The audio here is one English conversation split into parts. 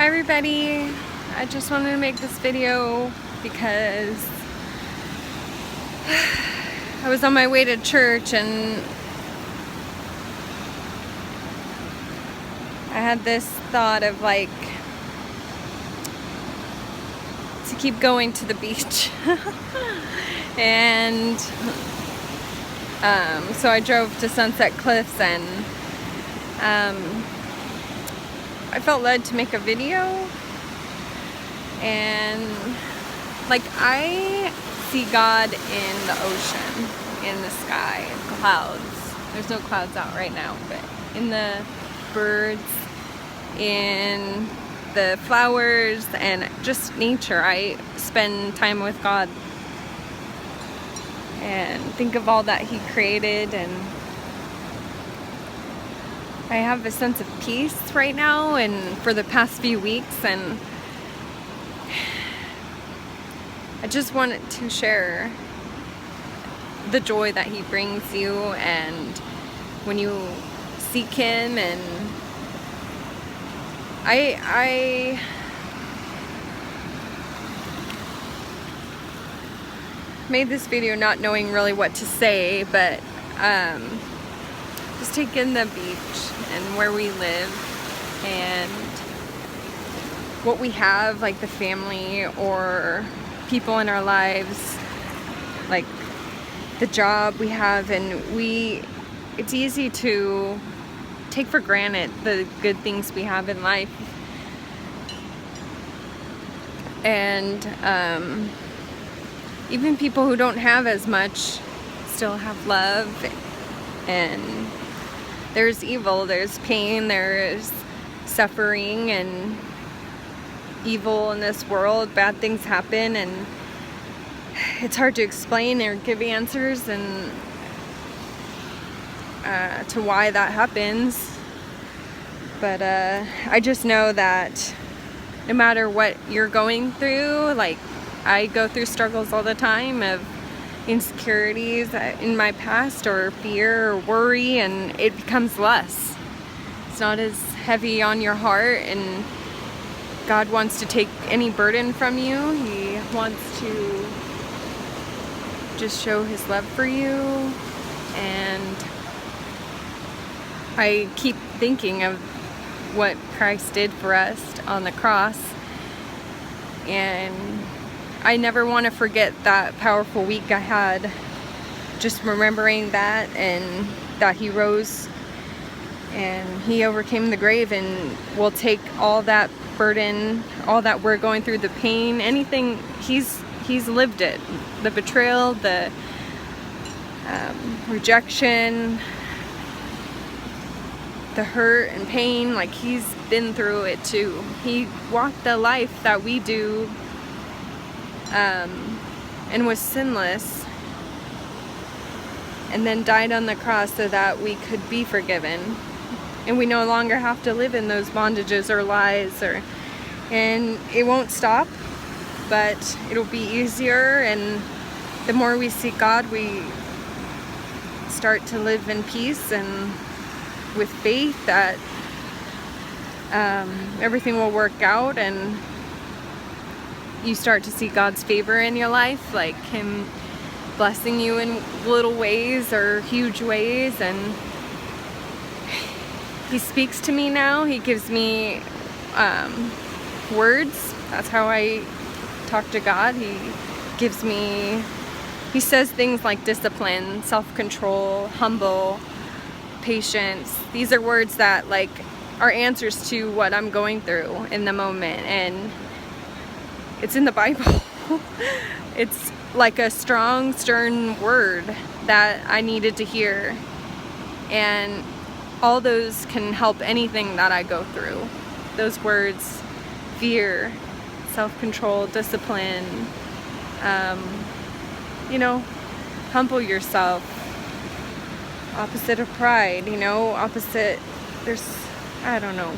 Hi everybody, I just wanted to make this video because I was on my way to church and I had this thought of like to keep going to the beach and so I drove to Sunset Cliffs and I felt led to make a video, and like I see God in the ocean, in the sky, in clouds. There's no clouds out right now, but in the birds, in the flowers, and just nature. I spend time with God and think of all that He created, and I have a sense of peace right now and for the past few weeks, and I just wanted to share the joy that He brings you, and when you seek Him. And I made this video not knowing really what to say, but just take in the beach and where we live and what we have, like the family or people in our lives, like the job we have, and it's easy to take for granted the good things we have in life. And even people who don't have as much still have love, and there's evil, there's pain, there's suffering and evil in this world. Bad things happen, and it's hard to explain or give answers and to why that happens. But I just know that no matter what you're going through, like I go through struggles all the time of insecurities in my past, or fear or worry, and it becomes less. It's not as heavy on your heart, and God wants to take any burden from you. He wants to just show His love for you. And I keep thinking of what Christ did for us on the cross, and I never want to forget that powerful week I had, just remembering that, and that He rose and He overcame the grave, and will take all that burden, all that we're going through, the pain, anything. He's lived it, the betrayal, the rejection, the hurt and pain. Like He's been through it too. He walked the life that we do, and was sinless, and then died on the cross so that we could be forgiven, and we no longer have to live in those bondages or lies, and it won't stop, but it'll be easier. And the more we seek God, we start to live in peace and with faith that everything will work out, and you start to see God's favor in your life, like Him blessing you in little ways or huge ways. And He speaks to me now. He gives me words. That's how I talk to God. He says things like discipline, self-control, humble, patience. These are words that like are answers to what I'm going through in the moment, and it's in the Bible. It's like a strong, stern word that I needed to hear, and all those can help anything that I go through. Those words: fear, self-control, discipline, humble yourself, opposite of pride, opposite, I don't know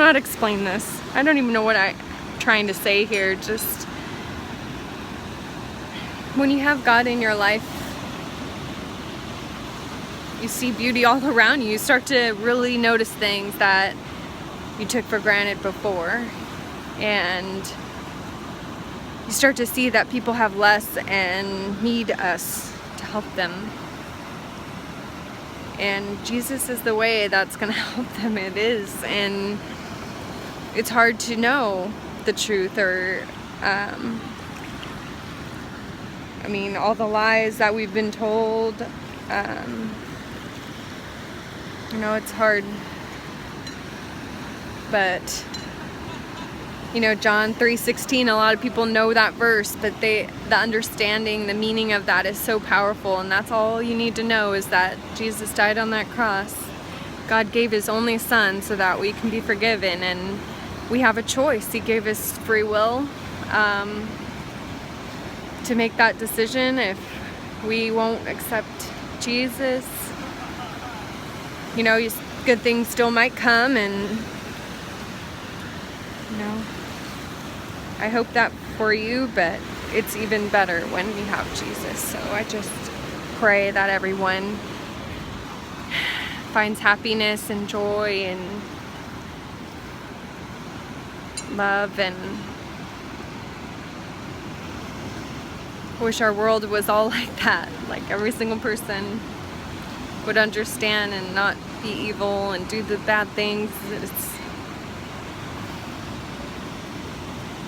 how to explain this. I don't even know what I'm trying to say here. Just when you have God in your life, you see beauty all around you. You start to really notice things that you took for granted before. And you start to see that people have less and need us to help them. And Jesus is the way that's going to help them. It is. And it's hard to know the truth, or all the lies that we've been told. It's hard. But John 3:16, a lot of people know that verse, but the understanding, the meaning of that is so powerful, and that's all you need to know, is that Jesus died on that cross. God gave his only son so that we can be forgiven, and we have a choice. He gave us free will to make that decision. If we won't accept Jesus, good things still might come, and I hope that for you, but it's even better when we have Jesus. So I just pray that everyone finds happiness and joy and love, and wish our world was all like that. Like every single person would understand and not be evil and do the bad things.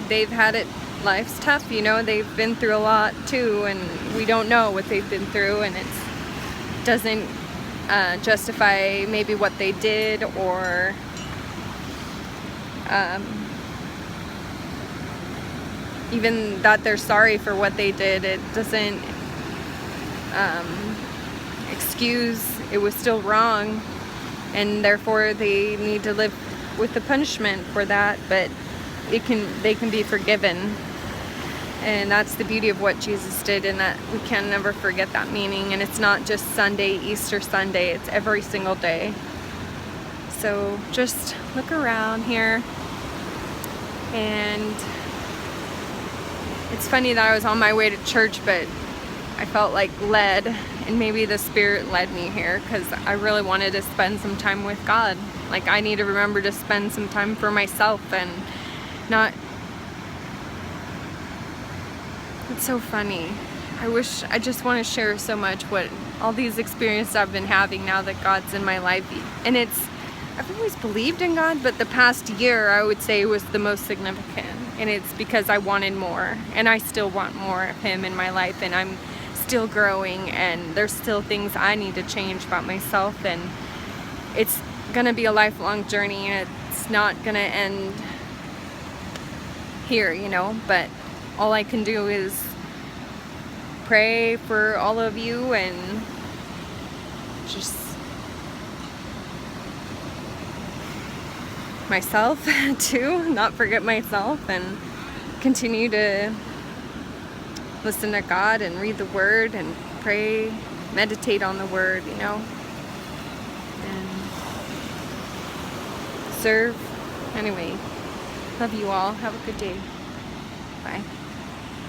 They've had it, life's tough, they've been through a lot too, and we don't know what they've been through, and it doesn't justify maybe what they did, or even that they're sorry for what they did. It doesn't excuse it was still wrong, and therefore they need to live with the punishment for that, but they can be forgiven. And that's the beauty of what Jesus did, and that we can never forget that meaning. And it's not just Sunday, Easter Sunday, it's every single day. So just look around here. And it's funny that I was on my way to church, but I felt like led, and maybe the Spirit led me here, because I really wanted to spend some time with God. Like, I need to remember to spend some time for myself, and it's so funny. I just want to share so much what all these experiences I've been having now that God's in my life. And I've always believed in God, but the past year I would say was the most significant. And it's because I wanted more, and I still want more of him in my life, and I'm still growing, and there's still things I need to change about myself, and it's gonna be a lifelong journey, and it's not gonna end here, but all I can do is pray for all of you, and just myself too, not forget myself, and continue to listen to God and read the Word and pray, meditate on the Word, and serve. Anyway, love you all. Have a good day. Bye.